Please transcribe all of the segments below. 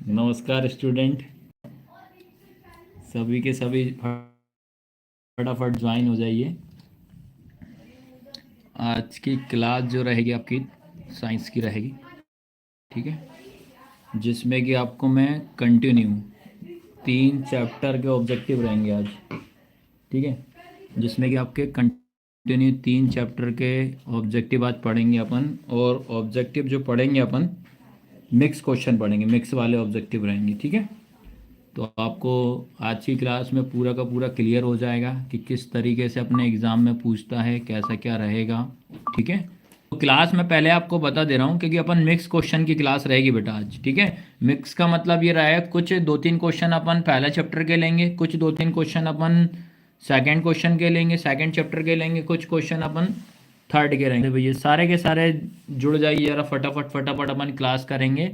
नमस्कार स्टूडेंट। सभी के सभी फटाफट ज्वाइन हो जाइए। आज की क्लास जो रहेगी आपकी साइंस की रहेगी, ठीक है, जिसमें कि आपको मैं कंटिन्यू 3 चैप्टर के ऑब्जेक्टिव रहेंगे आज, ठीक है, जिसमें कि आपके कंटिन्यू 3 चैप्टर के ऑब्जेक्टिव आज पढ़ेंगे अपन। और ऑब्जेक्टिव जो पढ़ेंगे अपन, मिक्स क्वेश्चन पढ़ेंगे, मिक्स वाले ऑब्जेक्टिव रहेंगे, ठीक है। तो आपको आज की क्लास में पूरा का पूरा क्लियर हो जाएगा कि किस तरीके से अपने एग्ज़ाम में पूछता है, कैसा क्या रहेगा, ठीक है। तो क्लास में पहले आपको बता दे रहा हूँ क्योंकि अपन मिक्स क्वेश्चन की क्लास रहेगी बेटा आज, ठीक है। मिक्स का मतलब ये रहेगा कुछ 2-3 क्वेश्चन अपन पहला चैप्टर के लेंगे, कुछ 2-3 क्वेश्चन अपन सेकेंड क्वेश्चन के लेंगे, सेकेंड चैप्टर के लेंगे, कुछ क्वेश्चन अपन थर्ड के रहेंगे। भैया सारे के सारे जुड़ जाइए जरा, फटाफट फटाफट अपन क्लास करेंगे।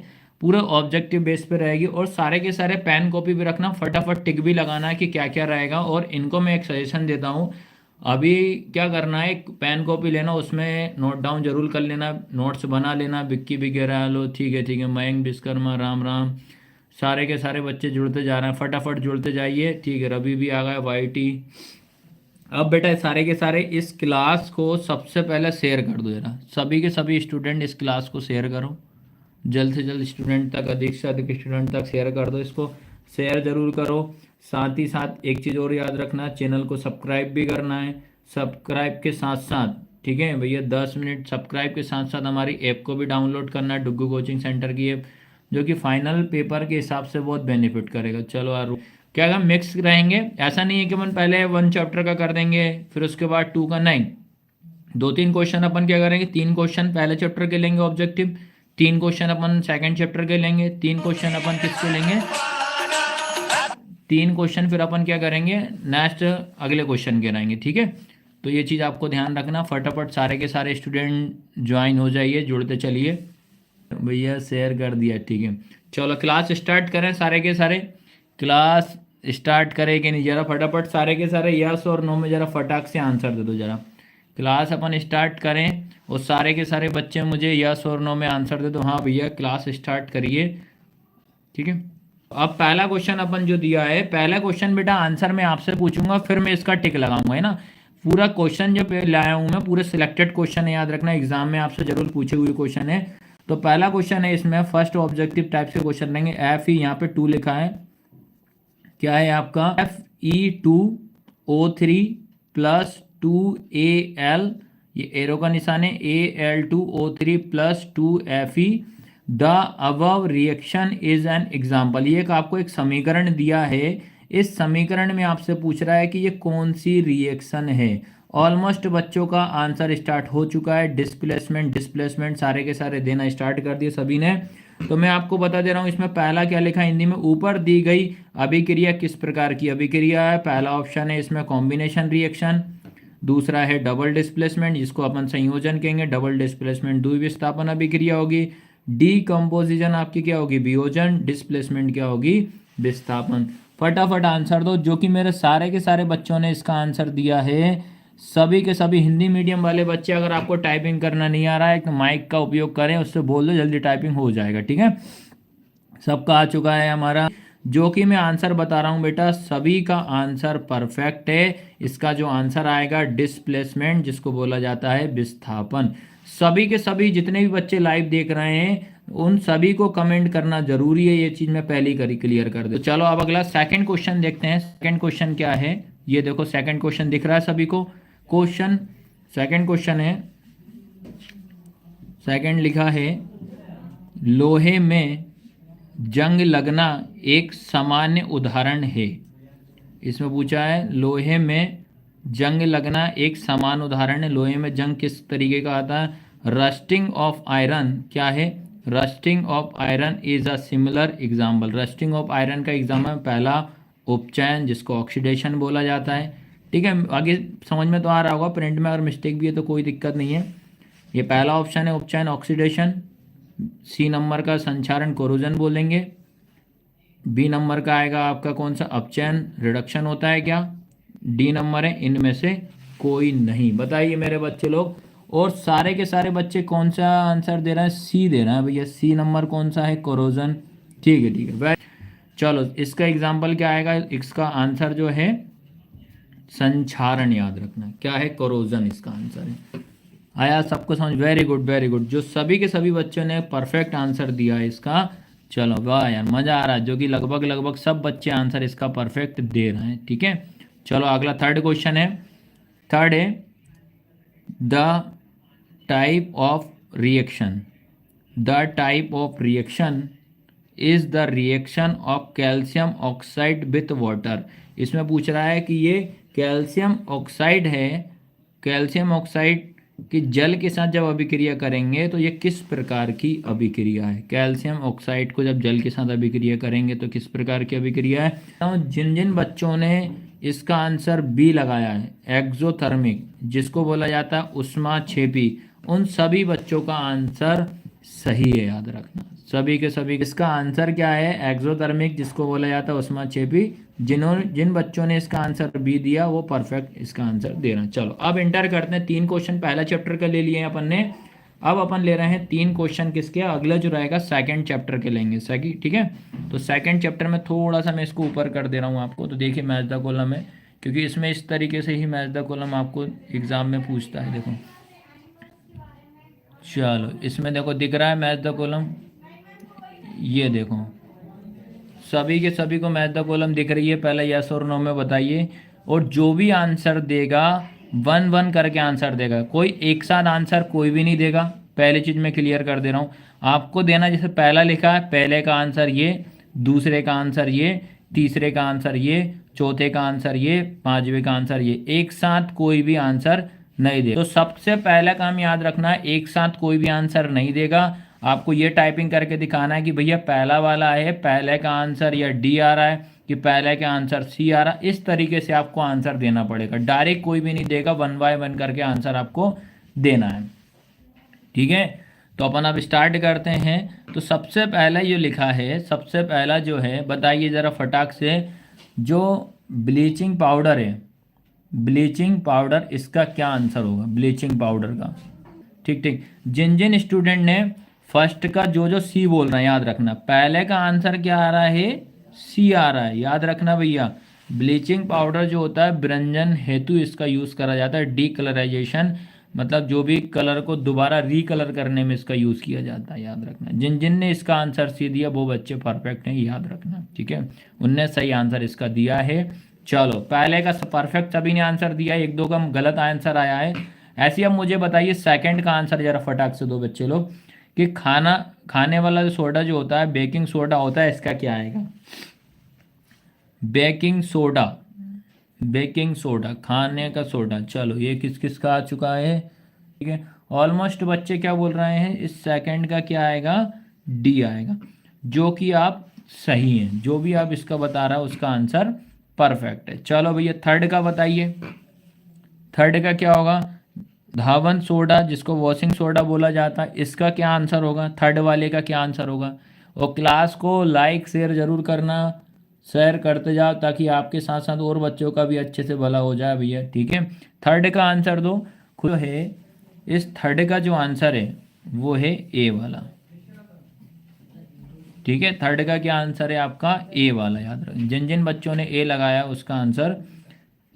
पूरा ऑब्जेक्टिव बेस पे रहेगी और सारे के सारे पेन कॉपी भी रखना, फटाफट टिक भी लगाना है कि क्या क्या रहेगा। और इनको मैं एक सजेशन देता हूँ, अभी क्या करना है, एक पेन कॉपी लेना, उसमें नोट डाउन जरूर कर लेना, नोट्स बना लेना। बिक्की बिगेरा लो, ठीक है, मयंक विश्वकर्मा, राम राम, सारे के सारे बच्चे जुड़ते जा रहे हैं, फटाफट जुड़ते जाइए, ठीक है। रवि भी आ गया, वाई टी। अब बेटा सारे के सारे इस क्लास को सबसे पहले शेयर कर दो जरा, सभी के सभी स्टूडेंट इस क्लास को शेयर करो, जल्द से जल्द स्टूडेंट तक, अधिक से अधिक स्टूडेंट तक शेयर कर दो इसको, शेयर जरूर करो। साथ ही साथ एक चीज़ और याद रखना, चैनल को सब्सक्राइब भी करना है। सब्सक्राइब के साथ साथ, ठीक है भैया, 10 मिनट सब्सक्राइब के साथ साथ हमारी ऐप को भी डाउनलोड करना है, डुग्गू कोचिंग सेंटर की ऐप, जो कि फाइनल पेपर के हिसाब से बहुत बेनिफिट करेगा। चलो यार, क्या हम मिक्स रहेंगे, ऐसा नहीं है कि अपन पहले 1 चैप्टर का कर देंगे फिर उसके बाद 2 का, नहीं। 2-3 क्वेश्चन अपन क्या करेंगे, 3 क्वेश्चन पहले चैप्टर के लेंगे ऑब्जेक्टिव, 3 क्वेश्चन अपन सेकंड चैप्टर के लेंगे, 3 क्वेश्चन अपन किसके लेंगे, 3 क्वेश्चन फिर अपन क्या करेंगे, नेक्स्ट अगले क्वेश्चन के रहेंगे, ठीक है। तो ये चीज़ आपको ध्यान रखना, फटाफट सारे के सारे स्टूडेंट ज्वाइन हो जाइए, जुड़ते चलिए। भैया शेयर कर दिया, ठीक है। चलो क्लास स्टार्ट करें, सारे के सारे क्लास स्टार्ट करें कि नहीं, जरा फटाफट सारे के सारे यस और नो में जरा फटाक से आंसर दे दो जरा। क्लास अपन स्टार्ट करें और सारे के सारे बच्चे मुझे यस और नो में आंसर दे दो। हाँ भैया क्लास स्टार्ट करिए, ठीक है। अब पहला क्वेश्चन अपन जो दिया है, पहला क्वेश्चन बेटा आंसर मैं आपसे पूछूंगा, फिर मैं इसका टिक लगाऊंगा, है ना। पूरा क्वेश्चन जो लाया हूं मैं, पूरे सिलेक्टेड क्वेश्चन है, याद रखना एग्जाम में आपसे जरूर पूछे हुए क्वेश्चन है। तो पहला क्वेश्चन है, इसमें फर्स्ट ऑब्जेक्टिव टाइप से क्वेश्चन लेंगे। एफ ई, यहाँ पे 2 लिखा है, क्या है आपका, Fe2O3 प्लस 2Al, ये एरो का निशान है, Al2O3 plus 2Fe, the above reaction is an example. ये आपको एक समीकरण दिया है, इस समीकरण में आपसे पूछ रहा है कि ये कौन सी रिएक्शन है। ऑलमोस्ट बच्चों का आंसर स्टार्ट हो चुका है, डिस्प्लेसमेंट डिस्प्लेसमेंट सारे के सारे देना स्टार्ट कर दिए सभी ने। तो मैं आपको बता दे रहा हूँ, इसमें पहला क्या लिखा है हिंदी में, ऊपर दी गई अभिक्रिया किस प्रकार की अभिक्रिया है। पहला ऑप्शन है इसमें कॉम्बिनेशन रिएक्शन, दूसरा है डबल डिस्प्लेसमेंट जिसको अपन संयोजन कहेंगे, डबल डिस्प्लेसमेंट द्विविस्थापन अभिक्रिया होगी, डीकम्पोजिशन आपकी क्या होगी, वियोजन, डिस्प्लेसमेंट क्या होगी, विस्थापन। फटाफट आंसर दो, जो कि मेरे सारे के सारे बच्चों ने इसका आंसर दिया है, सभी के सभी हिंदी मीडियम वाले बच्चे। अगर आपको टाइपिंग करना नहीं आ रहा है तो माइक का उपयोग करें, उससे बोल दो, जल्दी टाइपिंग हो जाएगा, ठीक है। सबका आ चुका है हमारा, जो कि मैं आंसर बता रहा हूं बेटा, सभी का आंसर परफेक्ट है। इसका जो आंसर आएगा डिस्प्लेसमेंट, जिसको बोला जाता है विस्थापन। सभी के सभी जितने भी बच्चे लाइव देख रहे हैं उन सभी को कमेंट करना जरूरी है, ये चीज मैं पहले ही क्लियर कर दे। तो चलो अब अगला सेकंड क्वेश्चन देखते हैं। सेकंड क्वेश्चन क्या है, ये देखो सेकंड क्वेश्चन दिख रहा है सभी को। क्वेश्चन सेकंड क्वेश्चन है, सेकंड लिखा है, लोहे में जंग लगना एक सामान्य उदाहरण है। इसमें पूछा है लोहे में जंग लगना एक सामान्य उदाहरण है। लोहे में जंग किस तरीके का आता है, रस्टिंग ऑफ आयरन क्या है, rusting of iron is a similar example. Rusting of iron का एग्जाम्पल पहला उपचयन, जिसको ऑक्सीडेशन बोला जाता है, ठीक है। आगे समझ में तो आ रहा होगा, प्रिंट में अगर मिस्टेक भी है तो कोई दिक्कत नहीं है। ये पहला ऑप्शन है उपचयन ऑक्सीडेशन। सी नंबर का संक्षारण कोरोजन बोलेंगे। बी नंबर का आएगा आपका कौन सा, अपचयन रिडक्शन होता है क्या। डी नंबर है इनमें से कोई नहीं। बताइए मेरे बच्चे लोग, और सारे के सारे बच्चे कौन सा आंसर दे रहे हैं, सी दे रहे हैं भैया। सी नंबर कौन सा है, कोरोजन, ठीक है। चलो इसका एग्जाम्पल क्या आएगा, इसका आंसर जो है संक्षारण, याद रखना क्या है, कोरोजन इसका आंसर है। आया सबको समझ, वेरी गुड वेरी गुड। जो सभी के सभी बच्चों ने परफेक्ट आंसर दिया है इसका, चलो वाह यार मज़ा आ रहा है, जो कि लगभग लगभग सब बच्चे आंसर इसका परफेक्ट दे रहे हैं। ठीक है, चलो अगला थर्ड क्वेश्चन है। थर्ड है the type of reaction, the type of reaction is the reaction of calcium oxide with water. इसमें पूछ रहा है कि ये कैल्शियम ऑक्साइड है, कैल्शियम ऑक्साइड कि जल के साथ जब अभिक्रिया करेंगे तो ये किस प्रकार की अभिक्रिया है। कैल्शियम ऑक्साइड को जब जल के साथ अभिक्रिया करेंगे तो किस प्रकार की अभिक्रिया है। तो जिन जिन बच्चों ने इसका आंसर बी लगाया है, एक्सोथर्मिक, जिसको बोला जाता है उष्माक्षेपी, उन सभी बच्चों का आंसर सही है, याद रखना सभी के सभी। इसका आंसर क्या है, एक्सोथर्मिक, जिसको बोला जाता है उष्माक्षेपी। जिन बच्चों ने इसका आंसर बी दिया वो परफेक्ट इसका आंसर दे रहे हैं। चलो अब इंटर करते हैं, 3 क्वेश्चन पहला चैप्टर के ले लिए हैं अपन ने, अब अपन ले रहे हैं 3 क्वेश्चन किसके, अगला जो रहेगा सेकंड चैप्टर के लेंगे। सेकंड, ठीक है। तो सेकंड चैप्टर में थोड़ा सा मैं इसको ऊपर कर दे रहा हूँ आपको, तो देखिए मैच द कॉलम है, क्योंकि इसमें इस तरीके से ही मैच द कॉलम आपको एग्जाम में पूछता है। देखो चलो इसमें देखो दिख रहा है मैच द कॉलम, ये देखो सभी के सभी को मैच द कॉलम दिख रही है। पहले यस और नो में बताइए, और जो भी आंसर देगा 1-1 करके आंसर देगा, कोई एक साथ आंसर कोई भी नहीं देगा। पहली चीज़ मैं क्लियर कर दे रहा हूँ आपको, देना जैसे पहला लिखा है, पहले का आंसर ये, दूसरे का आंसर ये, तीसरे का आंसर ये, चौथे का आंसर ये, पांचवे का आंसर ये, एक साथ कोई भी आंसर नहीं देगा। तो सबसे पहला काम याद रखना है, एक साथ कोई भी आंसर नहीं देगा। आपको ये टाइपिंग करके दिखाना है कि भैया पहला वाला है, पहले का आंसर या डी आ रहा है, कि पहले का आंसर सी आ रहा है। इस तरीके से आपको आंसर देना पड़ेगा, डायरेक्ट कोई भी नहीं देगा, 1 बाय 1 करके आंसर आपको देना है। ठीक है, तो अपन अब स्टार्ट करते हैं। तो सबसे पहला जो लिखा है, सबसे पहला जो है, बताइए ज़रा फटाक से, जो ब्लीचिंग पाउडर है, ब्लीचिंग पाउडर, इसका क्या आंसर होगा ब्लीचिंग पाउडर का। ठीक ठीक, जिन जिन स्टूडेंट ने फर्स्ट का जो सी बोल रहे हैं, याद रखना पहले का आंसर क्या आ रहा है, सी आ रहा है, याद रखना भैया। ब्लीचिंग पाउडर जो होता है विरंजन हेतु इसका यूज़ करा जाता है, डी कलराइजेशन, मतलब जो भी कलर को दोबारा रीकलर करने में इसका यूज़ किया जाता है, याद रखना। जिन जिन ने इसका आंसर सी दिया वो बच्चे परफेक्ट हैं, याद रखना। ठीक है, उनने सही आंसर इसका दिया है। चलो पहले का परफेक्ट सभी ने आंसर दिया, 1-2 का गलत आंसर आया है। ऐसे अब मुझे बताइए सेकंड का आंसर जरा फटाक से दो बच्चे लोग, कि खाना खाने वाला जो सोडा जो होता है, बेकिंग सोडा होता है, इसका क्या आएगा। बेकिंग सोडा, बेकिंग सोडा, खाने का सोडा। चलो ये किस किस का आ चुका है, ठीक है। ऑलमोस्ट बच्चे क्या बोल रहे हैं, इस सेकंड का क्या आएगा, डी आएगा, जो कि आप सही हैं। जो भी आप इसका बता रहा है उसका आंसर परफेक्ट है। चलो भैया थर्ड का बताइए, थर्ड का क्या होगा, धावन सोडा, जिसको वॉशिंग सोडा बोला जाता है, इसका क्या आंसर होगा, थर्ड वाले का क्या आंसर होगा। और क्लास को लाइक शेयर जरूर करना, शेयर करते जाओ, ताकि आपके साथ साथ और बच्चों का भी अच्छे से भला हो जाए भैया। ठीक है, थर्ड का आंसर दो खुद है। इस थर्ड का जो आंसर है वो है ए वाला। ठीक है, थर्ड का क्या आंसर है आपका, ए वाला, याद रखें। जिन जिन बच्चों ने ए लगाया उसका आंसर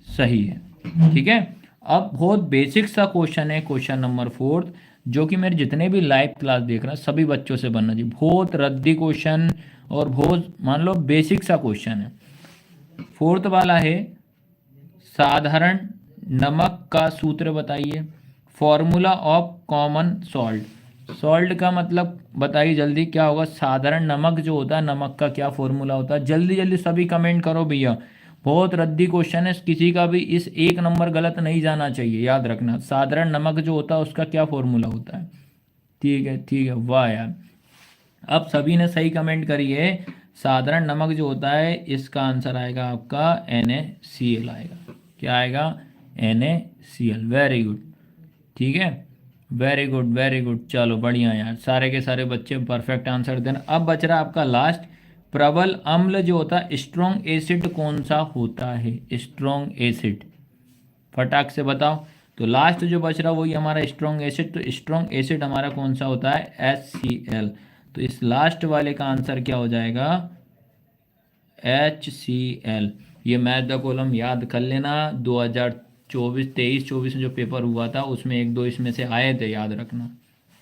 सही है। ठीक है, अब बहुत बेसिक सा क्वेश्चन है, क्वेश्चन नंबर 4, जो कि मेरे जितने भी लाइव क्लास देख रहे हैं सभी बच्चों से बनना चाहिए। बहुत रद्दी क्वेश्चन और बहुत मान लो बेसिक सा क्वेश्चन है। 4th वाला है, साधारण नमक का सूत्र बताइए, formula of common salt. Salt का मतलब बताइए जल्दी क्या होगा, साधारण नमक जो होता है, नमक का क्या फॉर्मूला होता है। जल्दी जल्दी सभी कमेंट करो भैया, बहुत रद्दी क्वेश्चन है, किसी का भी इस 1 नंबर गलत नहीं जाना चाहिए, याद रखना। साधारण नमक जो होता है उसका क्या फॉर्मूला होता है। ठीक है, वाह यार, अब सभी ने सही कमेंट करी है। साधारण नमक जो होता है इसका आंसर आएगा आपका NaCl आएगा। क्या आएगा, NaCl। वेरी गुड, ठीक है, वेरी गुड वेरी गुड। चलो बढ़िया यार, सारे के सारे बच्चे परफेक्ट आंसर देना। अब बच रहा आपका लास्ट, प्रबल अम्ल जो होता है, स्ट्रॉन्ग एसिड कौन सा होता है, स्ट्रॉन्ग एसिड, फटाक से बताओ। तो लास्ट जो बच रहा वही हमारा स्ट्रॉन्ग एसिड, तो स्ट्रॉन्ग एसिड हमारा कौन सा होता है, HCl। तो इस लास्ट वाले का आंसर क्या हो जाएगा, HCl। ये मैथ द कॉलम याद कर लेना, 2023-24 में जो पेपर हुआ था उसमें एक दो इसमें से आए थे, याद रखना,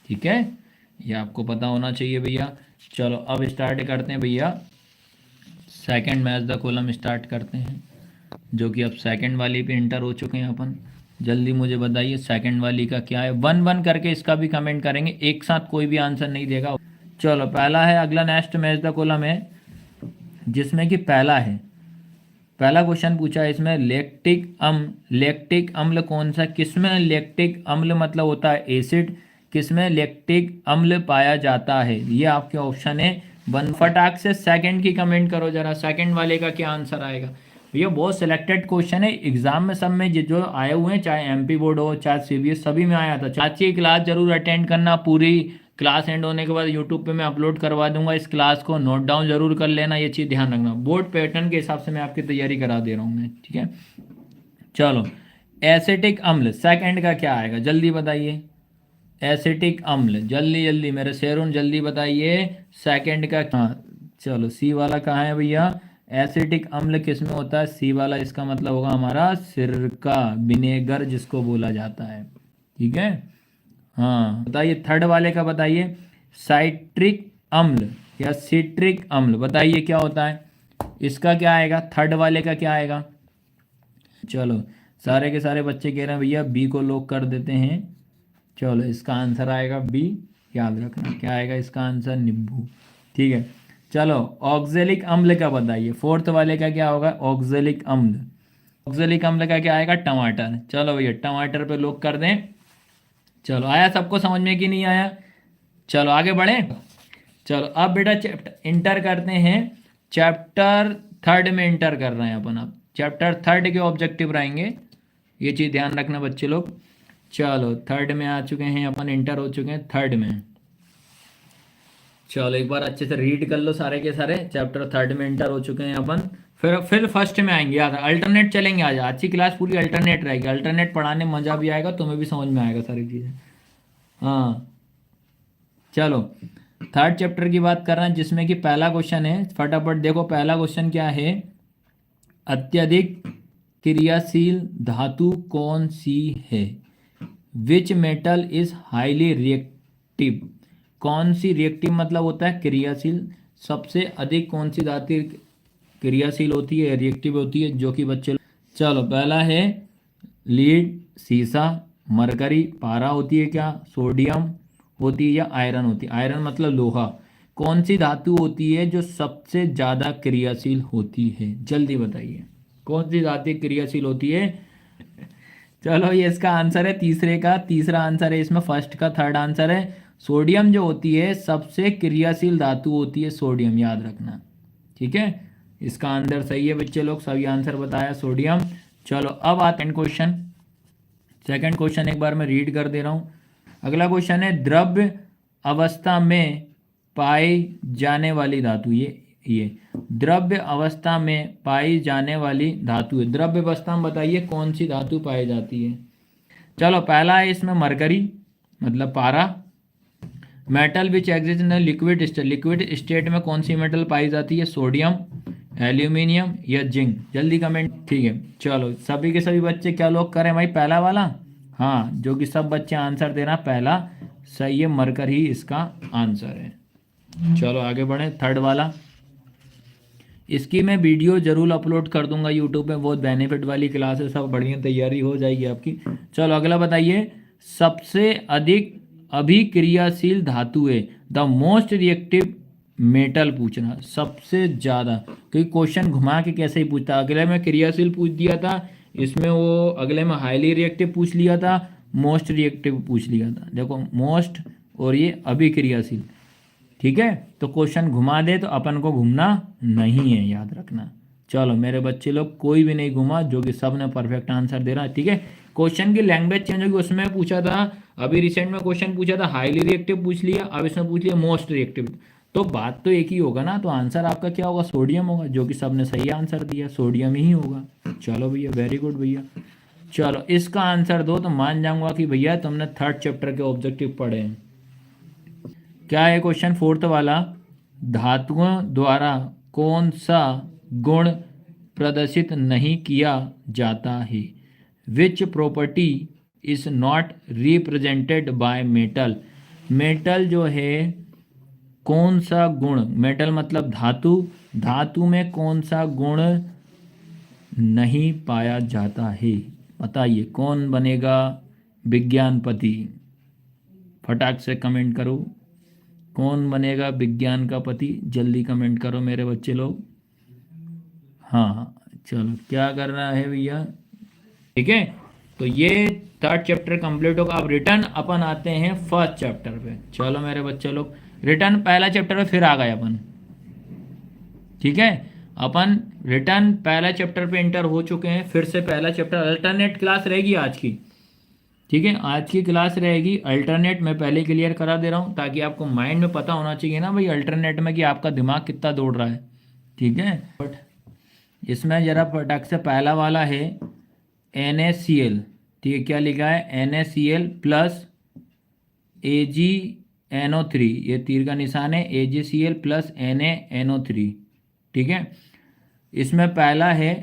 ठीक है। ये आपको पता होना चाहिए भैया। चलो अब स्टार्ट करते हैं भैया, second math the column start करते हैं, जो कि अब सेकंड वाली पे इंटर हो चुके हैं अपन। जल्दी मुझे बताइए सेकंड वाली का क्या है, वन वन करके इसका भी कमेंट करेंगे, एक साथ कोई भी आंसर नहीं देगा। चलो पहला है, अगला नेक्स्ट मैथ द कॉलम है, जिसमें कि पहला क्वेश्चन पूछा है इसमें, लैक्टिक अम्ल कौन सा, किसमें लैक्टिक अम्ल मतलब होता है एसिड, किसमें लैक्टिक अम्ल पाया जाता है, ये आपके ऑप्शन है। वन फटाक से सेकंड की कमेंट करो जरा, सेकंड वाले का क्या आंसर आएगा। भैया बहुत सिलेक्टेड क्वेश्चन है, एग्जाम में सब में जो आए हुए हैं, चाहे MP बोर्ड हो चाहे CBS, सभी में आया था। चाची की क्लास जरूर अटेंड करना, पूरी क्लास एंड होने के बाद यूट्यूब पे मैं अपलोड करवा दूंगा इस क्लास को, नोट डाउन जरूर कर लेना, ये चीज़ ध्यान रखना, बोर्ड पैटर्न के हिसाब से मैं आपकी तैयारी करा दे रहा हूँ मैं, ठीक है। चलो एसिटिक अम्ल सेकंड का क्या आएगा, जल्दी बताइए। एसिटिक अम्ल जल्दी जल्दी मेरे शेरून जल्दी बताइए, सेकंड का। हाँ चलो सी वाला कहाँ है भैया, एसिटिक अम्ल किस में होता है, सी वाला, इसका मतलब होगा हमारा सिरका, विनेगर जिसको बोला जाता है, ठीक है। हाँ बताइए थर्ड वाले का बताइए, साइट्रिक अम्ल या सिट्रिक अम्ल, बताइए क्या होता है, इसका क्या आएगा, थर्ड वाले का क्या आएगा। चलो सारे के सारे बच्चे कह रहे हैं भैया बी को लॉक कर देते हैं। चलो इसका आंसर आएगा बी, याद रखना क्या आएगा इसका आंसर, नींबू, ठीक है। चलो ऑक्जेलिक अम्ल का बताइए, फोर्थ वाले का क्या होगा, ऑक्जेलिक अम्ल, ऑक्जेलिक अम्ल का क्या आएगा, टमाटर। चलो भैया टमाटर पे लॉक कर दें। चलो आया सबको समझ में कि नहीं आया, चलो आगे बढ़े। चलो अब बेटा चैप्टर इंटर करते हैं, चैप्टर थर्ड में इंटर कर रहे हैं अपन, अब चैप्टर थर्ड के ऑब्जेक्टिव रहेंगे, ये चीज़ ध्यान रखना बच्चे लोग। चलो थर्ड में आ चुके हैं अपन, इंटर हो चुके हैं थर्ड में। चलो एक बार अच्छे से रीड कर लो सारे के सारे, चैप्टर थर्ड में इंटर हो चुके हैं अपन, फिर फर्स्ट में आएंगे, याद अल्टरनेट चलेंगे, आज की क्लास पूरी अल्टरनेट रहेगी, अल्टरनेट पढ़ाने में मज़ा भी आएगा, तुम्हें भी समझ में आएगा सारी चीज़ें। हाँ चलो थर्ड चैप्टर की बात कर रहे हैं, जिसमें कि पहला क्वेश्चन है, फटाफट देखो पहला क्वेश्चन क्या है, अत्यधिक क्रियाशील धातु कौन सी है, which metal is highly reactive, कौन सी रिएक्टिव मतलब होता है क्रियाशील, सबसे अधिक कौन सी धातु क्रियाशील होती है, रिएक्टिव होती है, जो कि बच्चे। चलो पहला है लीड, सीसा, मरकरी, पारा होती है क्या, सोडियम होती है या आयरन होती है, आयरन मतलब लोहा, कौन सी धातु होती है जो सबसे ज़्यादा क्रियाशील होती है, जल्दी बताइए कौन सी धातु क्रियाशील होती है। चलो ये इसका आंसर है तीसरे का, तीसरा आंसर है इसमें, फर्स्ट का थर्ड आंसर है सोडियम, जो होती है सबसे क्रियाशील धातु होती है सोडियम, याद रखना, ठीक है। इसका आंसर सही है बच्चे लोग, सभी आंसर बताया सोडियम। चलो अब आते हैं क्वेश्चन, सेकंड क्वेश्चन एक बार मैं रीड कर दे रहा हूँ। अगला क्वेश्चन है द्रव्य अवस्था में पाई जाने वाली धातु, ये द्रव्य अवस्था में पाई जाने वाली धातु है, द्रव्य अवस्था में बताइए कौन सी धातु पाई जाती है। चलो पहला है इसमें मरकरी मतलब पारा, metal which exist in liquid state, liquid state में कौन सी मेटल पाई जाती है, सोडियम, एल्यूमिनियम या जिंक, जल्दी कमेंट, ठीक है। चलो सभी के सभी बच्चे क्या लोग करें भाई, पहला वाला, हाँ जो कि सब बच्चे आंसर देना पहला सही है, मरकरी ही इसका आंसर है। चलो आगे बढ़े, थर्ड वाला, इसकी मैं वीडियो जरूर अपलोड कर दूंगा यूट्यूब पे, बहुत बेनिफिट वाली क्लास है, सब बढ़िया तैयारी हो जाएगी आपकी। चलो अगला बताइए, सबसे अधिक अभिक्रियाशील धातु है, द मोस्ट रिएक्टिव मेटल पूछना, सबसे ज़्यादा, क्योंकि क्वेश्चन घुमा के कैसे ही पूछता, अगले में क्रियाशील पूछ दिया था, इसमें वो अगले में हाईली रिएक्टिव पूछ लिया था, मोस्ट रिएक्टिव पूछ लिया था, देखो मोस्ट और ये अभिक्रियाशील, ठीक है। तो क्वेश्चन घुमा दे तो अपन को घूमना नहीं है, याद रखना। चलो मेरे बच्चे लोग कोई भी नहीं घुमा, जो कि सब ने परफेक्ट आंसर दे रहा है, ठीक है। क्वेश्चन की लैंग्वेज चेंज होगी, उसमें पूछा था अभी रिसेंट में क्वेश्चन पूछा था हाईली रिएक्टिव पूछ लिया, अब इसमें पूछ लिया मोस्ट रिएक्टिव, तो बात तो एक ही होगा ना, तो आंसर आपका क्या होगा, सोडियम होगा, जो कि सबने सही आंसर दिया, सोडियम ही होगा। चलो भैया वेरी गुड भैया, चलो इसका आंसर दो तो मान जाऊंगा कि भैया तुमने थर्ड चैप्टर के ऑब्जेक्टिव पढ़े हैं। क्या है क्वेश्चन फोर्थ वाला, धातुओं द्वारा कौन सा गुण प्रदर्शित नहीं किया जाता है, which property is not represented by metal. Metal जो है कौन सा गुण, मेटल मतलब धातु, धातु में कौन सा गुण नहीं पाया जाता है, बताइए कौन बनेगा विज्ञानपति, फटाक से कमेंट करो, कौन बनेगा विज्ञान का पति, जल्दी कमेंट करो मेरे बच्चे लोग। हाँ चलो क्या करना है भैया, ठीक है। तो ये थर्ड चैप्टर कंप्लीट होगा। अब रिटर्न अपन आते हैं फर्स्ट चैप्टर पे। चलो मेरे बच्चे लोग, रिटर्न पहला चैप्टर पे फिर आ गए अपन, ठीक है। अपन रिटर्न पहला चैप्टर पे इंटर हो चुके हैं, फिर से पहला चैप्टर, अल्टरनेट क्लास रहेगी आज की, ठीक है। आज की क्लास रहेगी अल्टरनेट, मैं पहले क्लियर करा दे रहा हूँ ताकि आपको माइंड में पता होना चाहिए ना भाई अल्टरनेट में कि आपका दिमाग कितना दौड़ रहा है, ठीक है। बट इसमें जरा फटाक से पहला वाला है NaCl, ठीक है। क्या लिखा है, NaCl प्लस AgNO3, ये तीर का निशान है, AgCl प्लस NaNO3, ठीक है। इसमें पहला है,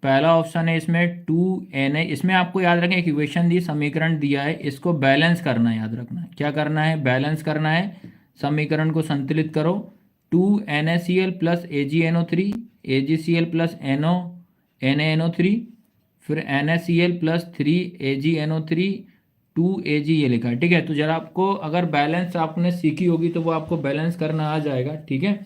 पहला ऑप्शन है इसमें 2Na, इसमें आपको याद रखें इक्वेशन दी, समीकरण दिया है, इसको बैलेंस करना है, याद रखना है क्या करना है, बैलेंस करना है, समीकरण को संतुलित करो। 2NaCl plus AgNO3, AgCl plus NaNO3, फिर NaCl प्लस 3AgNO3, 2Ag ये लिखा है, ठीक है। तो जरा आपको अगर बैलेंस आपने सीखी होगी तो वो आपको बैलेंस करना आ जाएगा, ठीक है।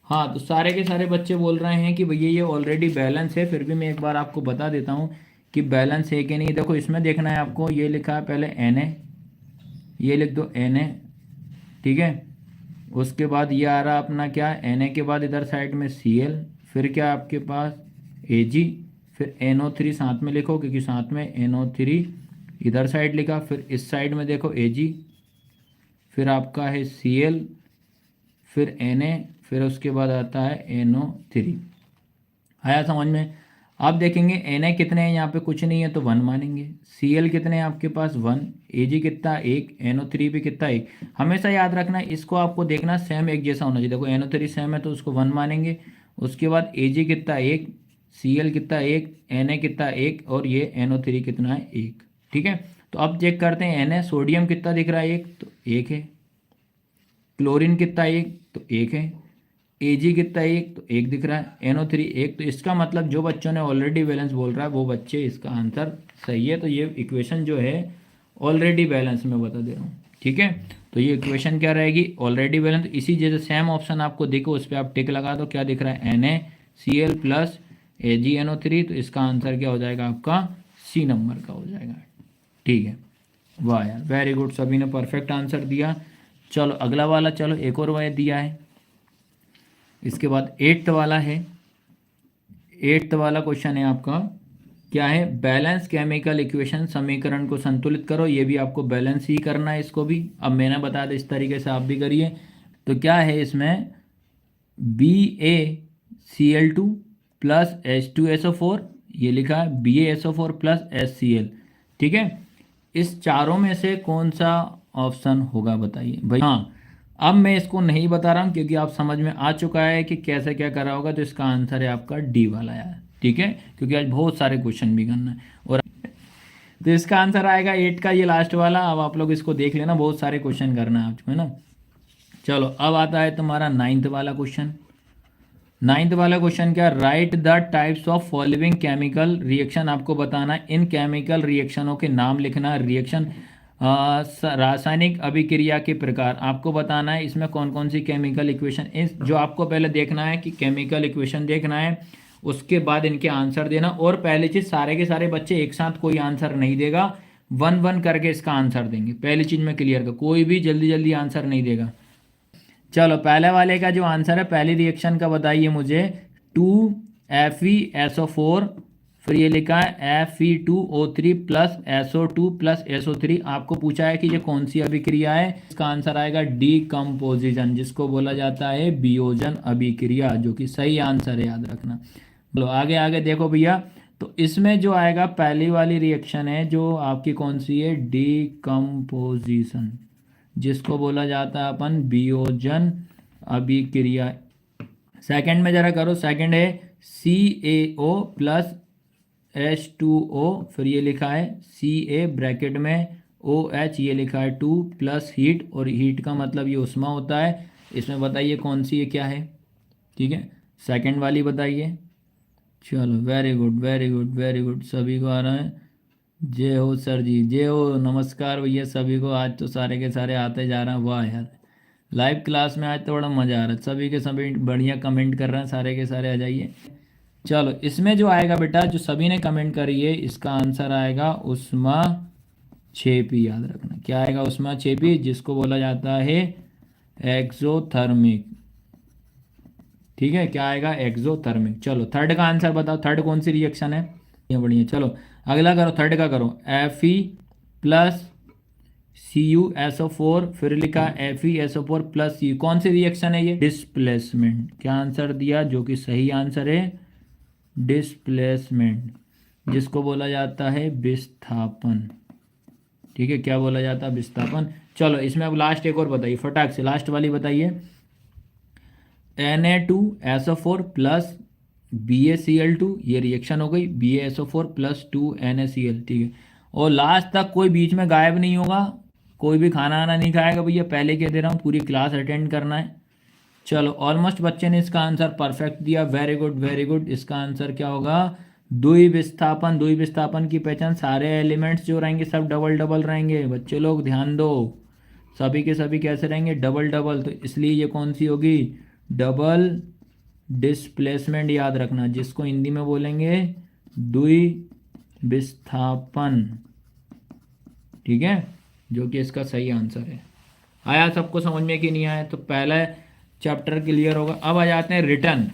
हाँ तो सारे के सारे बच्चे बोल रहे हैं कि भैया ये ऑलरेडी बैलेंस है, फिर भी मैं एक बार आपको बता देता हूँ कि बैलेंस है कि नहीं। देखो इसमें देखना है आपको, ये लिखा है पहले Na, ये लिख दो Na, ठीक है। उसके बाद ये आ रहा अपना क्या, Na के बाद इधर साइड में Cl, फिर क्या आपके पास Ag, फिर NO3 साथ में लिखो क्योंकि साथ में NO3 इधर साइड लिखा, फिर इस साइड में देखो Ag, फिर आपका है Cl, फिर Na, फिर उसके बाद आता है NO3। आया समझ में। आप देखेंगे Na कितने हैं, यहाँ पे कुछ नहीं है तो 1 मानेंगे, Cl कितने हैं आपके पास 1, Ag कितना 1, NO3 भी कितना 1। हमेशा याद रखना इसको, आपको देखना सेम एक जैसा होना चाहिए। देखो NO3 सेम है तो उसको 1 मानेंगे, उसके बाद Ag कितना 1, Cl कितना 1, Na कितना 1 और ये NO3 कितना है 1, ठीक है। तो अब चेक करते हैं Na, सोडियम कितना दिख रहा है 1 तो 1 है, क्लोरीन कितना 1 तो 1 है, Ag कितना 1 तो 1 दिख रहा है, NO3 1, तो इसका मतलब जो बच्चों ने ऑलरेडी बैलेंस बोल रहा है वो बच्चे इसका आंसर सही है। तो ये इक्वेशन जो है ऑलरेडी बैलेंस में बता दे रहा हूँ, ठीक है। तो ये इक्वेशन क्या रहेगी, ऑलरेडी बैलेंस। इसी जैसे सेम ऑप्शन आपको देखो उस पर आप टिक लगा दो, क्या दिख रहा है NaCl प्लस AgNO3, तो इसका आंसर क्या हो जाएगा आपका C नंबर का हो जाएगा, ठीक है। वाह यार वेरी गुड, सभी ने परफेक्ट आंसर दिया। चलो अगला वाला, चलो एक और वह दिया है, इसके बाद 8th वाला है। 8th वाला क्वेश्चन है आपका, क्या है, बैलेंस केमिकल इक्वेशन, समीकरण को संतुलित करो। ये भी आपको बैलेंस ही करना है इसको भी, अब मैंने बताया था इस तरीके से आप भी करिए। तो क्या है इसमें, BaCl2 प्लस H2SO4, ये लिखा है BaSO4 प्लस HCl, ठीक है। इस चारों में से कौन सा ऑप्शन होगा बताइए भाई। हाँ अब मैं इसको नहीं बता रहा हूँ क्योंकि आप समझ में आ चुका है कि कैसे क्या करा होगा, तो इसका आंसर है आपका डी वाला यार, ठीक है। क्योंकि आज बहुत सारे क्वेश्चन भी करना है और तो इसका आंसर आएगा 8 का, ये लास्ट वाला। अब आप लोग इसको देख लेना, बहुत सारे क्वेश्चन करना है आपको, है ना। चलो अब आता है तुम्हारा 9th वाला क्वेश्चन। 9th वाला क्वेश्चन क्या, right the types of following chemical reaction, आपको बताना है इन केमिकल रिएक्शनों के नाम लिखना, रिएक्शन रासायनिक अभिक्रिया के प्रकार आपको बताना है, इसमें कौन कौन सी केमिकल इक्वेशन, इस जो आपको पहले देखना है कि केमिकल इक्वेशन देखना है, उसके बाद इनके आंसर देना। और पहली चीज़, सारे के सारे बच्चे एक साथ कोई आंसर नहीं देगा, 1-1 करके इसका आंसर देंगे, पहली चीज़ में क्लियर कर, कोई भी जल्दी जल्दी आंसर नहीं देगा। चलो पहले वाले का जो आंसर है, पहली रिएक्शन का बताइए मुझे, 2FeSO4, फिर ये लिखा है Fe2O3 plus SO2 plus SO3। आपको पूछा है कि ये कौन सी अभिक्रिया है, इसका आंसर आएगा डीकम्पोजिशन, जिसको बोला जाता है वियोजन अभिक्रिया, जो कि सही आंसर है, याद रखना। चलो आगे आगे देखो भैया, तो इसमें जो आएगा पहली वाली रिएक्शन है जो आपकी कौन सी है, डीकम्पोजिशन। जिसको बोला जाता है अपन वियोजन अभिक्रिया। सेकंड में जरा करो, सेकंड है CaO प्लस H2O, फिर ये लिखा है Ca ब्रैकेट में OH, ये लिखा है 2 प्लस हीट, और हीट का मतलब ये उष्मा होता है। इसमें बताइए कौन सी ये क्या है, ठीक है, सेकंड वाली बताइए। चलो very good very good very good, सभी को आ रहा है। जय हो सर जी, जय हो, नमस्कार भैया सभी को। आज तो सारे के सारे आते जा रहे हैं, वाह यार, लाइव क्लास में आज तो बड़ा मज़ा आ रहा है, सभी के सभी बढ़िया कमेंट कर रहे हैं, सारे के सारे आ जाइए। चलो इसमें जो आएगा बेटा, जो सभी ने कमेंट करी है, इसका आंसर आएगा उष्मा छेपी, याद रखना क्या आएगा, उष्मा छेपी, जिसको बोला जाता है एक्सोथर्मिक। ठीक है, क्या आएगा, एक्सोथर्मिक। चलो थर्ड का आंसर बताओ, थर्ड कौन सी रिएक्शन है, ये बढ़िया। चलो अगला करो, थर्ड का करो, Fe प्लस CuSO4, फिर लिखा FeSO4 प्लस C, कौन सी रिएक्शन है ये, डिस्प्लेसमेंट। क्या आंसर दिया, जो कि सही आंसर है डिस्प्लेसमेंट, जिसको बोला जाता है विस्थापन। ठीक है, क्या बोला जाता है, विस्थापन। चलो इसमें अब लास्ट एक और बताइए, फटाक से लास्ट वाली बताइए। Na2SO4 प्लस BaCl2, ये रिएक्शन हो गई, BaSO4 प्लस 2NaCl, ठीक है। और लास्ट तक कोई बीच में गायब नहीं होगा, कोई भी खाना आना नहीं खाएगा भैया, पहले कह दे रहा हूँ, पूरी क्लास अटेंड करना है। चलो ऑलमोस्ट बच्चे ने इसका आंसर परफेक्ट दिया, वेरी गुड वेरी गुड। इसका आंसर क्या होगा, द्वि विस्थापन। द्वि विस्थापन की पहचान, सारे एलिमेंट्स जो रहेंगे सब डबल डबल रहेंगे, बच्चे लोग ध्यान दो, सभी के सभी कैसे रहेंगे, डबल डबल, तो इसलिए ये कौन सी होगी, डबल डिस्प्लेसमेंट, याद रखना, जिसको हिंदी में बोलेंगे द्वि विस्थापन। ठीक है, जो कि इसका सही आंसर है। आया सबको समझ में कि नहीं आया, तो पहला चैप्टर क्लियर होगा। अब आ जाते हैं रिटर्न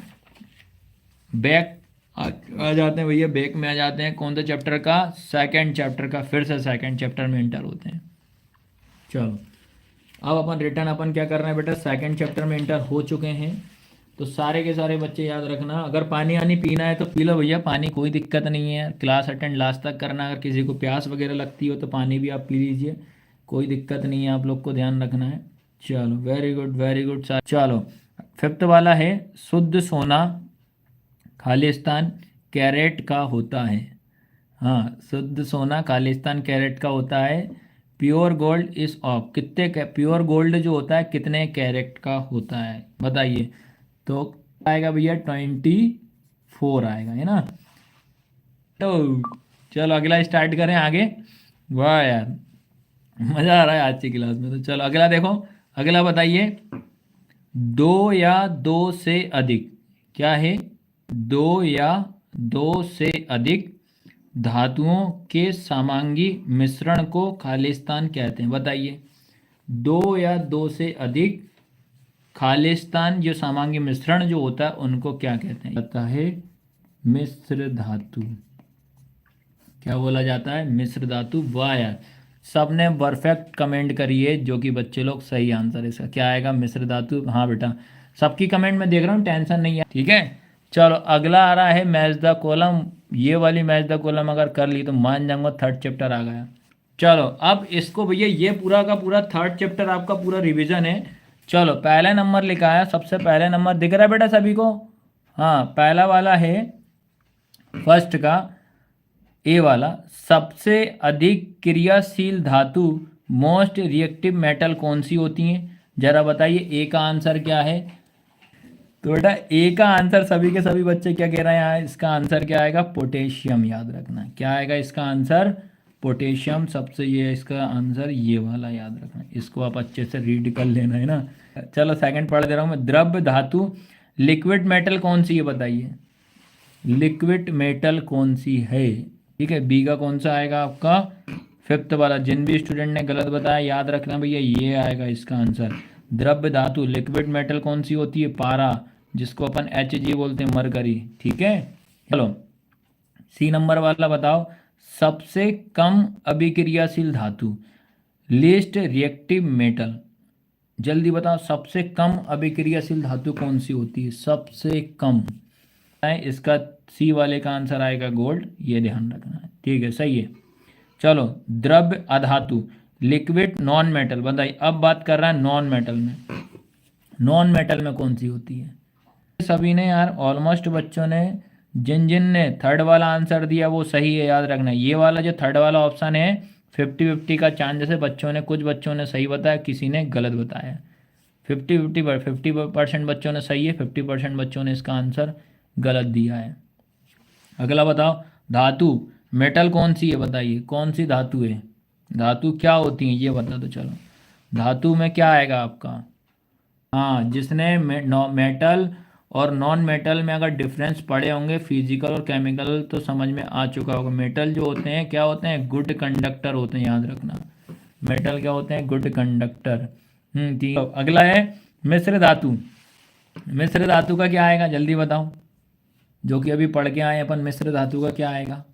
बैक, आ जाते हैं भैया बैक में, आ जाते हैं कौन सा चैप्टर का, सेकंड चैप्टर का, फिर से सेकंड चैप्टर में इंटर होते हैं। चलो अब अपन रिटर्न अपन क्या कर रहे हैं बेटा, सेकंड चैप्टर में इंटर हो चुके हैं। तो सारे के सारे बच्चे याद रखना, अगर पानी आनी पीना है तो पी लो भैया, पानी कोई दिक्कत नहीं है, क्लास अटेंड लास्ट तक करना। अगर किसी को प्यास वगैरह लगती हो तो पानी भी आप पी लीजिए, कोई दिक्कत नहीं है, आप लोग को ध्यान रखना है। चलो वेरी गुड वेरी गुड। चलो फिफ्थ वाला है, शुद्ध सोना खालिस्तान कैरेट का होता है। हाँ, शुद्ध सोना खालिस्तान कैरेट का होता है। प्योर गोल्ड इज ऑफ, कितने, प्योर गोल्ड जो होता है कितने कैरेट का होता है बताइए। तो आएगा भैया 24 आएगा, है ना। तो चलो अगला स्टार्ट करें आगे। वाह यार मज़ा आ रहा है आज की क्लास में। तो चलो अगला देखो, अगला बताइए, दो या दो से अधिक, क्या है, दो या दो से अधिक धातुओं के समांगी मिश्रण को खालिस्तान कहते हैं, बताइए। दो या दो से अधिक खालिस्तान जो समांगी मिश्रण जो होता है उनको क्या कहते हैं, कहता है मिश्र धातु। क्या बोला जाता है, मिश्र धातु। वाह यार, सबने परफेक्ट कमेंट करी है, जो कि बच्चे लोग सही आंसर है इसका, क्या आएगा, मिश्र धातु। हाँ बेटा, सबकी कमेंट में देख रहा हूँ, टेंशन नहीं है, ठीक है। चलो अगला आ रहा है मैच द कॉलम। ये वाली मैच द कॉलम अगर कर ली तो मान जाऊंगा थर्ड चैप्टर आ गया। चलो अब इसको भैया, ये पूरा का पूरा थर्ड चैप्टर आपका पूरा रिवीजन है। चलो पहला नंबर लिखा है, सबसे पहले नंबर दिख रहा है बेटा सभी को, हाँ पहला वाला है फर्स्ट का, ए वाला, सबसे अधिक क्रियाशील धातु मोस्ट रिएक्टिव मेटल कौन सी होती है, जरा बताइए। ए का आंसर क्या है, तो बेटा ए का आंसर सभी के सभी बच्चे क्या कह रहे हैं यहाँ, इसका आंसर क्या आएगा, पोटेशियम, याद रखना क्या आएगा इसका आंसर, पोटेशियम। सबसे ये इसका आंसर ये वाला याद रखना, इसको आप अच्छे से रीड कर लेना, है ना। चलो सेकंड पढ़ दे रहा हूँ मैं, द्रव्य धातु लिक्विड मेटल कौन सी है बताइए, लिक्विड मेटल कौन सी है, ठीक है। बी का कौन सा आएगा आपका, फिफ्थ वाला। जिन भी स्टूडेंट ने गलत बताया याद रखना भैया, ये आएगा इसका आंसर। द्रव्य धातु लिक्विड मेटल कौन सी होती है, पारा, जिसको अपन Hg बोलते हैं, मरकरी, ठीक है। चलो सी नंबर वाला बताओ, सबसे कम अभिक्रियाशील धातु, लीस्ट रिएक्टिव मेटल, जल्दी बताओ, सबसे कम अभिक्रियाशील धातु कौन सी होती है, सबसे कम है, इसका सी वाले का आंसर आएगा गोल्ड, ये ध्यान रखना है, ठीक है, सही है। चलो द्रव्य अधातु, लिक्विड नॉन मेटल, बताइए। अब बात कर रहा है नॉन मेटल में। नॉन मेटल में कौन सी होती है? सभी ने यार ऑलमोस्ट बच्चों ने, जिन जिन ने थर्ड वाला आंसर दिया वो सही है, याद रखना। ये वाला जो थर्ड वाला ऑप्शन है 50-50 का चांस, जैसे बच्चों ने, कुछ बच्चों ने सही बताया, किसी ने गलत बताया। 50-50 बच्चों ने सही है, 50% बच्चों ने इसका आंसर गलत दिया है। अगला बताओ, धातु मेटल कौन सी है, बताइए कौन सी धातु है? धातु क्या होती है ये बता दो। चलो धातु में क्या आएगा आपका? हाँ, जिसने मेटल और नॉन मेटल में अगर डिफरेंस पढ़े होंगे फिजिकल और केमिकल तो समझ में आ चुका होगा। मेटल जो होते हैं क्या होते हैं? गुड कंडक्टर होते हैं, याद रखना। मेटल क्या होते हैं? Good conductor. ठीक है। अगला है मिश्र धातु। मिश्र धातु का क्या आएगा, जल्दी बताओ। जो कि अभी पढ़ के आए हैं अपन, मिश्र धातु का क्या आएगा?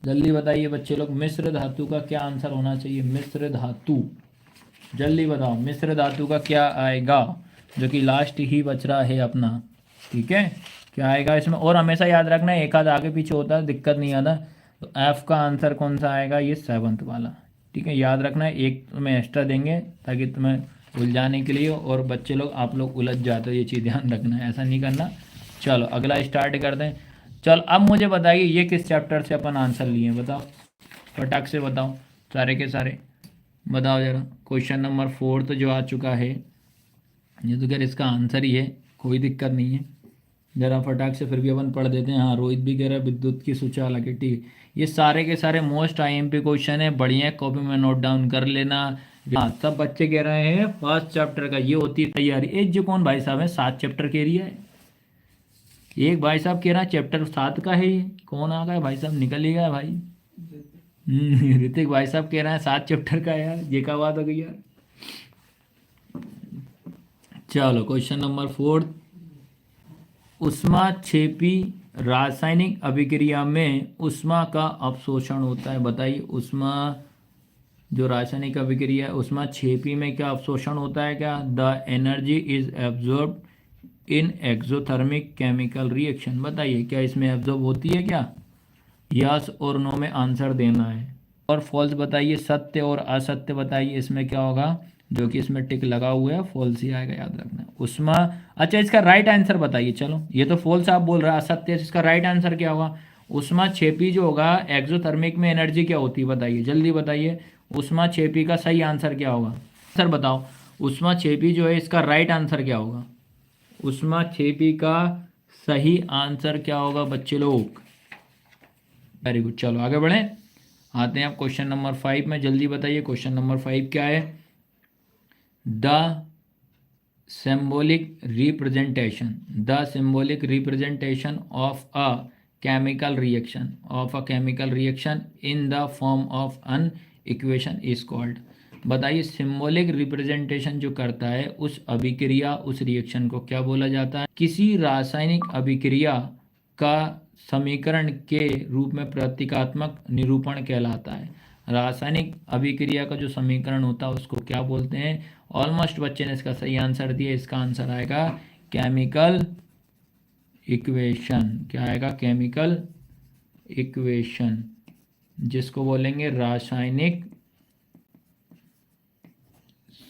जल्दी बताइए बच्चे लोग, मिश्र धातु का क्या आंसर होना चाहिए? मिश्र धातु, जल्दी बताओ, मिश्र धातु का क्या आएगा? जो कि लास्ट ही बच रहा है अपना, ठीक है। क्या आएगा इसमें? और हमेशा याद रखना है, एक आध आगे पीछे होता है दिक्कत नहीं आता। तो एफ का आंसर कौन सा आएगा? ये 7th वाला, ठीक है। याद रखना है, एक तुम्हें एक्स्ट्रा देंगे ताकि तुम्हें उलझाने के लिए, और बच्चे लोग आप लोग उलझ जाते हो, ये चीज़ ध्यान रखना है, ऐसा नहीं करना। चलो अगला स्टार्ट करते हैं। चलो अब मुझे बताइए ये किस चैप्टर से अपन आंसर लिए, बताओ फटाक से बताओ, सारे के सारे बताओ जरा। क्वेश्चन नंबर 4 जो आ चुका है, ये तो खैर इसका आंसर ही है, कोई दिक्कत नहीं है। जरा फटाक से फिर भी अपन पढ़ देते हैं। हाँ, रोहित भी कह रहा है विद्युत की सुचालक है, ठीक है। ये सारे के सारे मोस्ट आईएमपी क्वेश्चन है, बढ़िया, कॉपी में नोट डाउन कर लेना। हाँ, सब बच्चे कह रहे हैं फर्स्ट चैप्टर का ये होती है तैयारी। एक जो कौन भाई साहब है 7 चैप्टर कह रही है, एक भाई साहब कह रहा है चैप्टर 7 का है। ये कौन आ गया भाई साहब, निकल ही गया भाई। ऋतिक भाई साहब कह रहे हैं 7 चैप्टर का है यार, ये क्या बात हो गई यार। चलो क्वेश्चन नंबर 4, ऊष्माक्षेपी रासायनिक अभिक्रिया में ऊष्मा का अवशोषण होता है, बताइए। ऊष्मा जो रासायनिक अभिक्रिया है ऊष्माक्षेपी में क्या अवशोषण होता है? क्या the energy is absorb in exothermic chemical reaction, बताइए क्या इसमें एब्जॉर्ब होती है क्या? यस और नो में आंसर देना है, और फॉल्स बताइए, सत्य और असत्य बताइए। इसमें क्या होगा? जो कि इसमें टिक लगा हुआ है फॉल्स ही आएगा, याद रखना। उष्मा, अच्छा इसका राइट आंसर बताइए। चलो ये तो फॉल्स आप बोल रहे हैं, असत्य, इसका राइट आंसर क्या होगा? उष्मा छेपी जो होगा एक्सोथर्मिक में एनर्जी क्या होती है, बताइए जल्दी बताइए। उष्मा छेपी का सही आंसर क्या होगा? आंसर बताओ। उष्मा छेपी जो है इसका राइट आंसर क्या होगा? उष्मा छेपी का सही आंसर क्या होगा बच्चे लोग? वेरी गुड, चलो आगे बढ़ें। आते हैं आप क्वेश्चन नंबर 5 में, जल्दी बताइए क्वेश्चन नंबर 5 क्या है? The symbolic representation of a chemical reaction in the form of an equation is called, बताइए। सिंबॉलिक रिप्रेजेंटेशन जो करता है उस अभिक्रिया, उस रिएक्शन को क्या बोला जाता है? किसी रासायनिक अभिक्रिया का समीकरण के रूप में प्रतीकात्मक निरूपण कहलाता है। रासायनिक अभिक्रिया का जो समीकरण होता है उसको क्या बोलते हैं? ऑलमोस्ट बच्चे ने इसका सही आंसर दिया, इसका आंसर आएगा केमिकल इक्वेशन। क्या आएगा? केमिकल इक्वेशन, जिसको बोलेंगे रासायनिक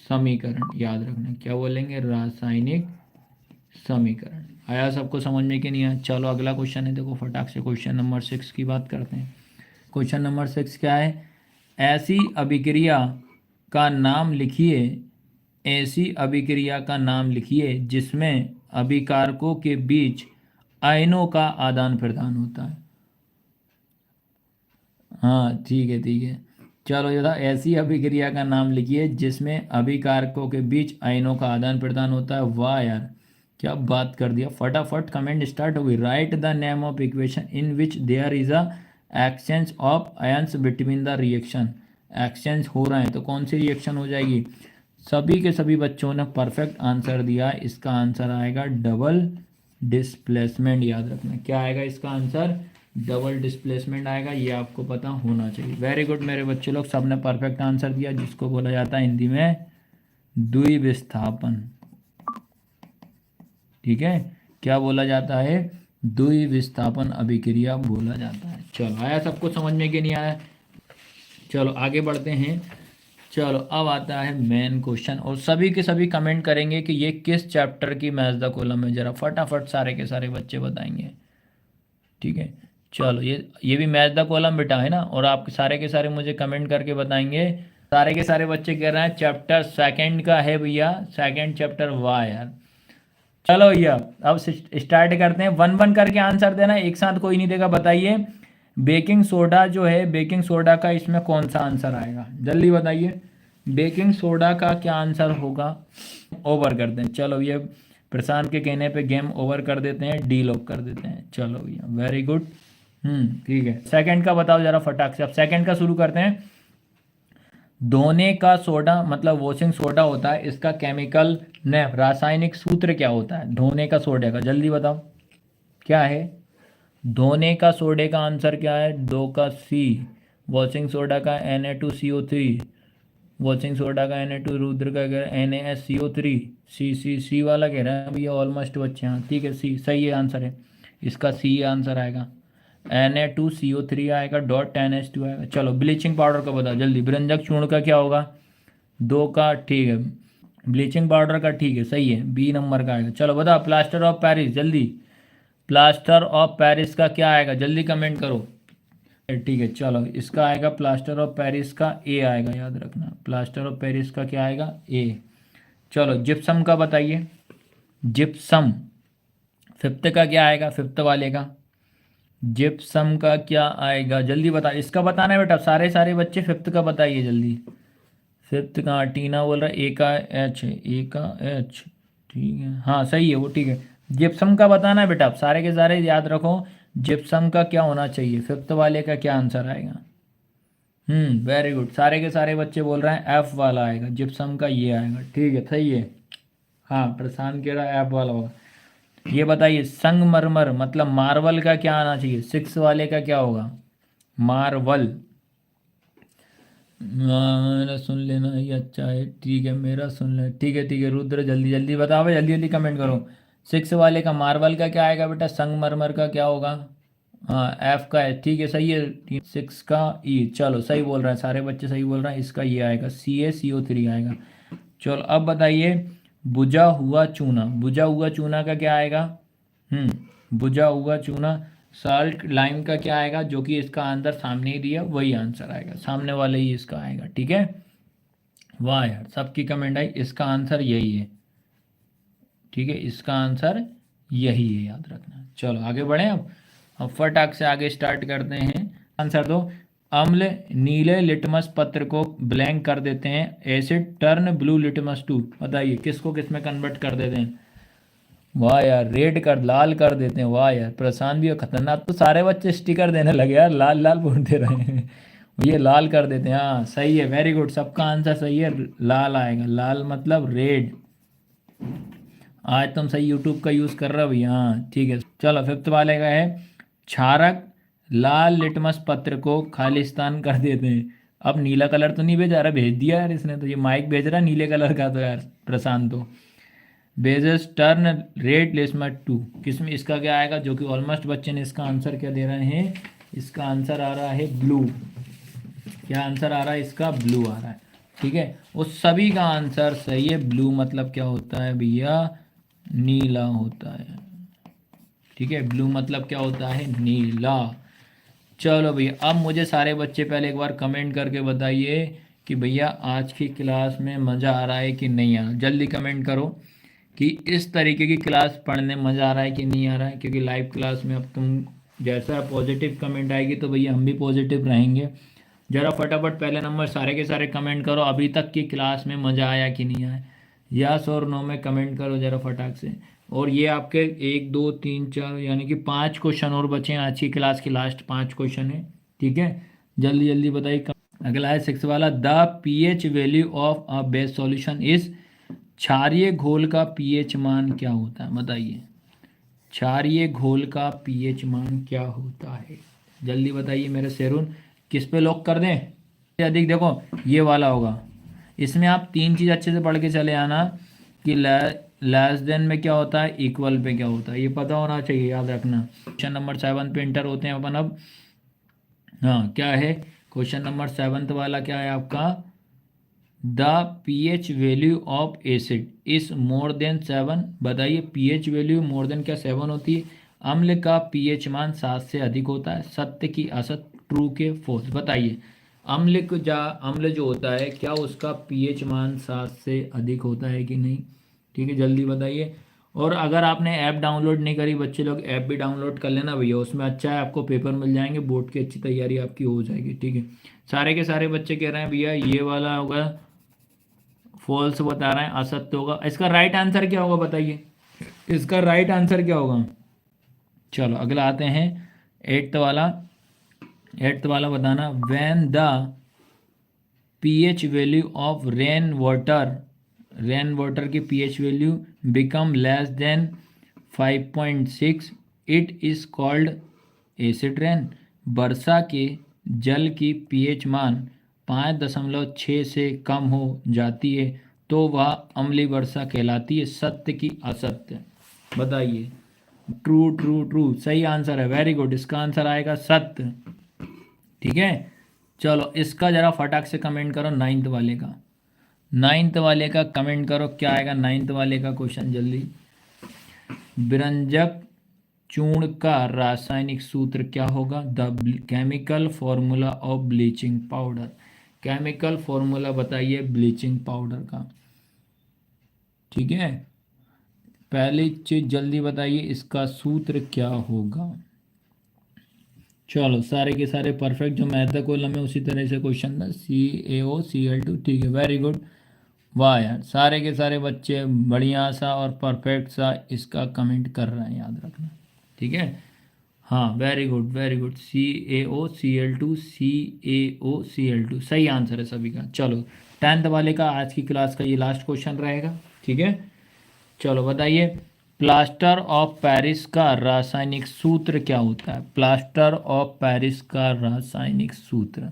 समीकरण, याद रखना क्या बोलेंगे? रासायनिक समीकरण। आया सबको समझ में कि नहीं आया? चलो अगला क्वेश्चन है, देखो फटाक से क्वेश्चन नंबर 6 की बात करते हैं। क्वेश्चन नंबर 6 क्या है? ऐसी अभिक्रिया का नाम लिखिए, ऐसी अभिक्रिया का नाम लिखिए जिसमें अभिकारकों के बीच आयनों का आदान प्रदान होता है। हाँ ठीक है ठीक है, चलो ये था, ऐसी अभिक्रिया का नाम लिखिए जिसमें अभिकारकों के बीच आयनों का आदान प्रदान होता है। वाह यार क्या बात कर दिया, फटाफट कमेंट स्टार्ट हो गई। Write the name of equation in which there is a exchange of ions between the reaction. Exchange हो रहा है तो कौन सी रिएक्शन हो जाएगी? सभी के सभी बच्चों ने परफेक्ट आंसर दिया, इसका आंसर आएगा डबल डिस्प्लेसमेंट। याद रखना क्या आएगा इसका आंसर? डबल डिस्प्लेसमेंट आएगा, ये आपको पता होना चाहिए। वेरी गुड मेरे बच्चे लोग, सबने परफेक्ट आंसर दिया, जिसको बोला जाता है हिंदी में द्विविस्थापन। ठीक है, क्या बोला जाता है? द्विविस्थापन अभिक्रिया बोला जाता है। चलो आया सबको समझ में कि नहीं आया? चलो आगे बढ़ते हैं। चलो अब आता है मेन क्वेश्चन, और सभी के सभी कमेंट करेंगे कि ये किस चैप्टर की मैच द कॉलम है, जरा फटाफट सारे के सारे बच्चे बताएंगे। ठीक है, चलो ये भी मैच द कॉलम बेटा है ना, और आप सारे के सारे मुझे कमेंट करके बताएंगे। सारे के सारे बच्चे कह रहे हैं चैप्टर सेकंड का है भैया, सेकंड चैप्टर। वाह यार, चलो भैया अब स्टार्ट करते हैं। वन वन करके आंसर देना, एक साथ कोई नहीं देगा। बताइए बेकिंग सोडा जो है, बेकिंग सोडा का इसमें कौन सा आंसर आएगा, जल्दी बताइए। बेकिंग सोडा का क्या आंसर होगा। ओवर कर दें, चलो भैया प्रशांत के कहने पे गेम ओवर कर देते हैं, डी लॉक कर देते हैं। चलो भैया वेरी गुड। ठीक है, सेकंड का बताओ जरा फटाक से। अब सेकंड का शुरू करते हैं। धोने का सोडा मतलब वॉशिंग सोडा होता है, इसका केमिकल नेम रासायनिक सूत्र क्या होता है धोने का सोडे का, जल्दी बताओ क्या है। धोने का सोडे का आंसर क्या है, दो का सी। वॉशिंग सोडा का Na2CO3। वॉशिंग सोडा का Na2, रुद्र का कह रहा है NaSCO3। सी वाला कह रहा है भैया ऑलमोस्ट बच्चे। हाँ ठीक है, सी सही है आंसर है इसका, सी आंसर आएगा। Na2CO3 आएगा, डॉट NH2 आएगा। चलो ब्लीचिंग पाउडर का बताओ जल्दी। ब्रंजक चूर्ण का क्या होगा, दो का ठीक है। ब्लीचिंग पाउडर का ठीक है, सही है, बी नंबर का आएगा। चलो बताओ प्लास्टर ऑफ पेरिस जल्दी। प्लास्टर ऑफ पेरिस का क्या आएगा, जल्दी कमेंट करो। ठीक है, चलो इसका आएगा प्लास्टर ऑफ पेरिस का ए आएगा, याद रखना प्लास्टर ऑफ पेरिस का क्या आएगा, ए। चलो जिप्सम का बताइए। जिप्सम फिफ्थ का क्या आएगा, फिफ्थ वाले का जिप्सम का क्या आएगा, जल्दी बता। इसका बताना है बेटा, सारे सारे बच्चे फिफ्थ का बताइए जल्दी। फिफ्थ का टीना बोल रहा है ए का एच है, ए का एच। ठीक है हाँ सही है वो, ठीक है। जिप्सम का बताना है बेटा, आप सारे के सारे याद रखो। जिप्सम का क्या होना चाहिए, फिफ्थ वाले का क्या आंसर आएगा। वेरी गुड, सारे के सारे बच्चे बोल रहे हैं एफ वाला आएगा, जिप्सम का ये आएगा। ठीक है सही है। हाँ प्रशांत कह रहा है एफ वाला होगा। ये बताइए संगमरमर मतलब मार्बल का क्या आना चाहिए, सिक्स वाले का क्या होगा, मार्बल। मेरा सुन लेना ही अच्छा है, ठीक है मेरा सुन ले, ठीक है रुद्र जल्दी जल्दी बताओ भाई, जल्दी जल्दी कमेंट करो। सिक्स वाले का मार्बल का क्या आएगा बेटा, संगमरमर का क्या होगा। हाँ एफ का है, ठीक है सही है। सिक्स का ई, चलो सही बोल रहा है, सारे बच्चे सही बोल रहे हैं, इसका ये आएगा CaCO3 आएगा। चलो अब बताइए बुझा हुआ चूना, बुझा हुआ चूना का क्या आएगा। बुझा हुआ चूना, साल्ट लाइम का क्या आएगा, जो कि इसका आंसर सामने ही दिया वही आंसर आएगा, सामने वाले ही इसका आएगा। ठीक है, वाह यार सबकी कमेंट आई, इसका आंसर यही है। ठीक है इसका आंसर यही है, याद रखना। चलो आगे बढ़े अब फटाक से आगे स्टार्ट करते हैं। आंसर दो। अम्ल नीले लिटमस पत्र को ब्लैंक कर देते हैं, acid turn blue litmus to. बताइए किसको किस में कन्वर्ट कर देते हैं। वाह यार रेड कर लाल कर देते हैं, वाह यार प्रशांत भी खतरनाक, तो सारे बच्चे स्टिकर देने लगे यार, लाल लाल बोल दे रहे हैं। ये लाल कर देते हैं, हाँ सही है वेरी गुड, सबका आंसर सही है, लाल आएगा, लाल मतलब रेड। आज तुम सही यूट्यूब का यूज़ कर रहे हो भैया, हाँ ठीक है। चलो फिफ्थ वाले का है क्षारक लाल लिटमस पत्र को खालिस्तान कर देते हैं। अब नीला कलर तो नहीं भेजा, अरे भेज दिया यार इसने तो, ये माइक भेज रहा है नीले कलर का तो यार प्रशांत तो। बेजस टर्न रेड लेसमट टू, किसमें इसका क्या आएगा, जो कि ऑलमोस्ट बच्चे ने इसका आंसर क्या दे रहे हैं, इसका आंसर आ रहा है ब्लू। क्या आंसर आ रहा है इसका, ब्लू आ रहा है। ठीक है उस सभी का आंसर सही है, ब्लू मतलब क्या होता है भैया, नीला होता है। ठीक है ब्लू मतलब क्या होता है, नीला। चलो भैया अब मुझे सारे बच्चे पहले एक बार कमेंट करके बताइए कि भैया आज की क्लास में मज़ा आ रहा है कि नहीं आ रहा, जल्दी कमेंट करो कि इस तरीके की क्लास पढ़ने में मज़ा आ रहा है कि नहीं आ रहा है। क्योंकि लाइव क्लास में अब तुम जैसा पॉजिटिव कमेंट आएगी तो भैया हम भी पॉजिटिव रहेंगे। ज़रा फटाफट पहले नंबर सारे के सारे कमेंट करो, अभी तक की क्लास में मज़ा आया कि नहीं आया, यस और नो में कमेंट करो ज़रा फटाक से। और ये आपके एक दो तीन चार यानी कि पांच क्वेश्चन और बचे हैं, आज की क्लास के लास्ट पांच क्वेश्चन है। ठीक है जल्दी जल्दी बताइए। अगला है सिक्स वाला, the pH value of a base solution is, क्षारीय घोल का पीएच मान क्या होता है, बताइए क्षारीय घोल का पीएच मान क्या होता है, जल्दी बताइए मेरे शेरून। किस पे लॉक कर दें अधिक, देखो ये वाला होगा। इसमें आप तीन चीज़ अच्छे से पढ़ के चले आना कि लेस देन में क्या होता है, इक्वल पे क्या होता है, ये पता होना चाहिए, याद रखना। क्वेश्चन नंबर 7 पे इंटर होते हैं अपन अब। हाँ क्या है क्वेश्चन नंबर 7 वाला क्या है आपका, the pH value of acid is more than 7। बताइए pH वैल्यू मोर देन क्या 7 होती है। अम्ल का pH मान 7 से अधिक होता है। सत्य की असत्य, ट्रू के फोर्स। बताइए अम्ल जो होता है क्या उसका pH मान 7 से अधिक होता है कि नहीं। ठीक है, जल्दी बताइए। और अगर आपने ऐप डाउनलोड नहीं करी बच्चे लोग, ऐप भी डाउनलोड कर लेना भैया, उसमें अच्छा है आपको पेपर मिल जाएंगे, बोर्ड की अच्छी तैयारी आपकी हो जाएगी। ठीक है, सारे के सारे बच्चे कह रहे हैं भैया ये वाला होगा, फॉल्स बता रहे हैं, असत्य होगा। इसका राइट आंसर क्या होगा बताइए, इसका राइट आंसर क्या होगा। चलो अगला आते हैं, एट्थ वाला। एट्थ वाला बताना, when the pH value of rain water की pH value become less than 5.6 it is called acid rain. वर्षा के जल की pH मान 5.6 से कम हो जाती है तो वह अम्लीय वर्षा कहलाती है। सत्य की असत्य। बताइए। ट्रू ट्रू ट्रू, सही आंसर है, वेरी गुड। इसका आंसर आएगा सत्य। ठीक है, चलो इसका जरा फटाक से कमेंट करो नाइन्थ वाले का। नाइन्थ वाले का कमेंट करो, क्या आएगा नाइन्थ वाले का क्वेश्चन जल्दी। विरंजक चूर्ण का रासायनिक सूत्र क्या होगा। The chemical formula of bleaching powder. Chemical formula बताइए ब्लीचिंग पाउडर का। ठीक है, पहली चीज जल्दी बताइए, इसका सूत्र क्या होगा। चलो सारे के सारे परफेक्ट, जो मैथ का कॉलम है उसी तरह से क्वेश्चन था, CaOCl2। ठीक है, वेरी गुड। वाह यार, सारे के सारे बच्चे बढ़िया सा और परफेक्ट सा इसका कमेंट कर रहे हैं, याद रखना। ठीक है, हाँ very good very good. CaOCl2 सही आंसर है सभी का। चलो टेंथ वाले का आज की क्लास का ये लास्ट क्वेश्चन रहेगा। ठीक है, चलो बताइए, प्लास्टर ऑफ पेरिस का रासायनिक सूत्र क्या होता है। प्लास्टर ऑफ पेरिस का रासायनिक सूत्र।